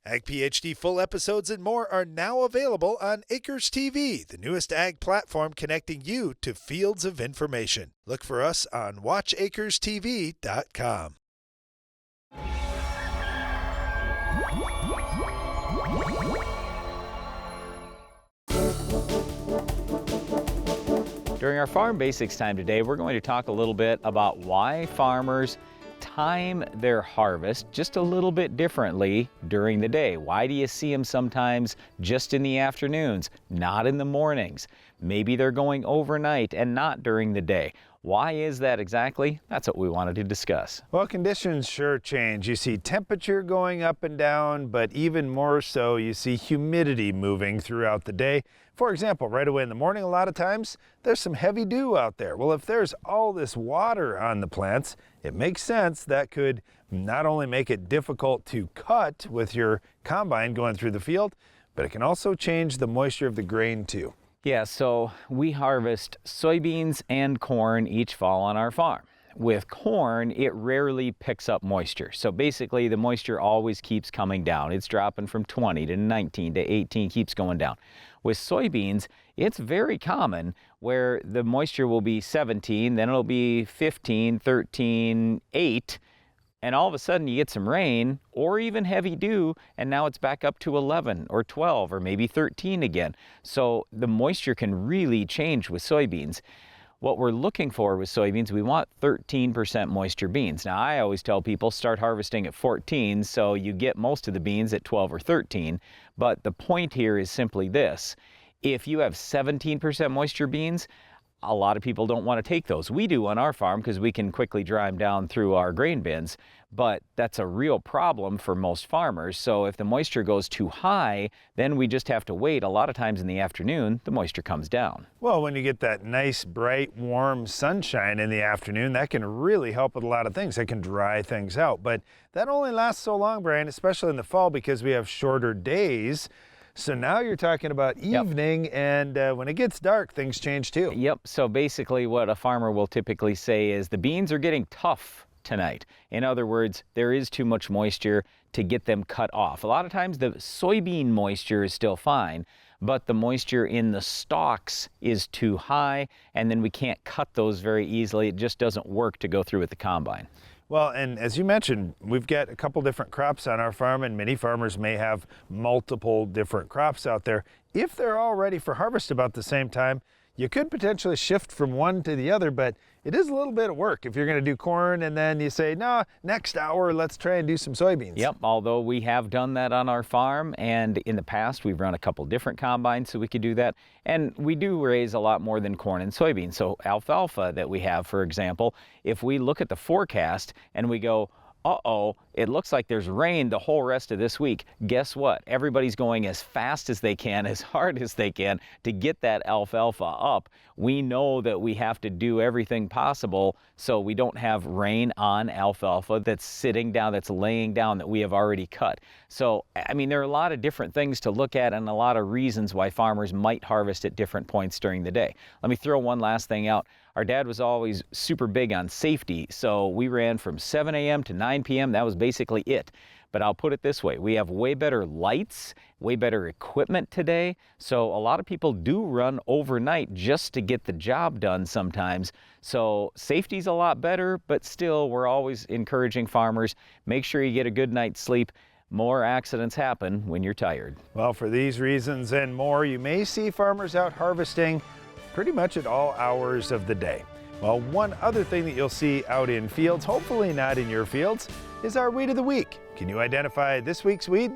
Ag PhD full episodes and more are now available on Acres TV, the newest ag platform connecting you to fields of information. Look for us on watchacrestv.com. During our Farm Basics time today, we're going to talk a little bit about why farmers time their harvest just a little bit differently during the day. Why do you see them sometimes just in the afternoons, not in the mornings? Maybe they're going overnight and not during the day. Why is that exactly? That's what we wanted to discuss. Well, conditions sure change. You see temperature going up and down, but even more so, you see humidity moving throughout the day. For example, right away in the morning, a lot of times, there's some heavy dew out there. Well, if there's all this water on the plants, it makes sense that could not only make it difficult to cut with your combine going through the field, but it can also change the moisture of the grain too. Yeah, so we harvest soybeans and corn each fall on our farm. With corn, it rarely picks up moisture. So basically, the moisture always keeps coming down. It's dropping from 20 to 19 to 18, keeps going down. With soybeans, it's very common where the moisture will be 17, then it'll be 15, 13, 8, and all of a sudden you get some rain or even heavy dew, and now it's back up to 11 or 12 or maybe 13 again. So the moisture can really change with soybeans. What we're looking for with soybeans, we want 13% moisture beans. Now, I always tell people start harvesting at 14, so you get most of the beans at 12 or 13. But the point here is simply this. If you have 17% moisture beans, a lot of people don't want to take those. We do on our farm because we can quickly dry them down through our grain bins, but that's a real problem for most farmers. So if the moisture goes too high, then we just have to wait. A lot of times in the afternoon, the moisture comes down. Well, when you get that nice, bright, warm sunshine in the afternoon, that can really help with a lot of things. It can dry things out, but that only lasts so long, Brian, especially in the fall because we have shorter days. So now you're talking about evening, and when it gets dark, things change too. Yep, so basically what a farmer will typically say is the beans are getting tough tonight. In other words, there is too much moisture to get them cut off. A lot of times the soybean moisture is still fine, but the moisture in the stalks is too high, and then we can't cut those very easily. It just doesn't work to go through with the combine. Well, and as you mentioned, we've got a couple different crops on our farm, and many farmers may have multiple different crops out there. If they're all ready for harvest about the same time, you could potentially shift from one to the other, but it is a little bit of work. If you're going to do corn and then you say, no, next hour, let's try and do some soybeans. Yep, although we have done that on our farm, and in the past we've run a couple different combines so we could do that. And we do raise a lot more than corn and soybeans. So alfalfa that we have, for example, if we look at the forecast and we go, uh-oh, it looks like there's rain the whole rest of this week. Guess what? Everybody's going as fast as they can, as hard as they can to get that alfalfa up. We know that we have to do everything possible so we don't have rain on alfalfa that's sitting down, that's laying down, that we have already cut. So, I mean, there are a lot of different things to look at and a lot of reasons why farmers might harvest at different points during the day. Let me throw one last thing out. Our dad was always super big on safety, so we ran from 7 a.m. to 9 p.m. That was basically it. But I'll put it this way, we have way better lights, way better equipment today, so a lot of people do run overnight just to get the job done sometimes. So safety's a lot better, but still we're always encouraging farmers, make sure you get a good night's sleep. More accidents happen when you're tired. Well, for these reasons and more, you may see farmers out harvesting pretty much at all hours of the day. Well, one other thing that you'll see out in fields, hopefully not in your fields, is our weed of the week. Can you identify this week's weed?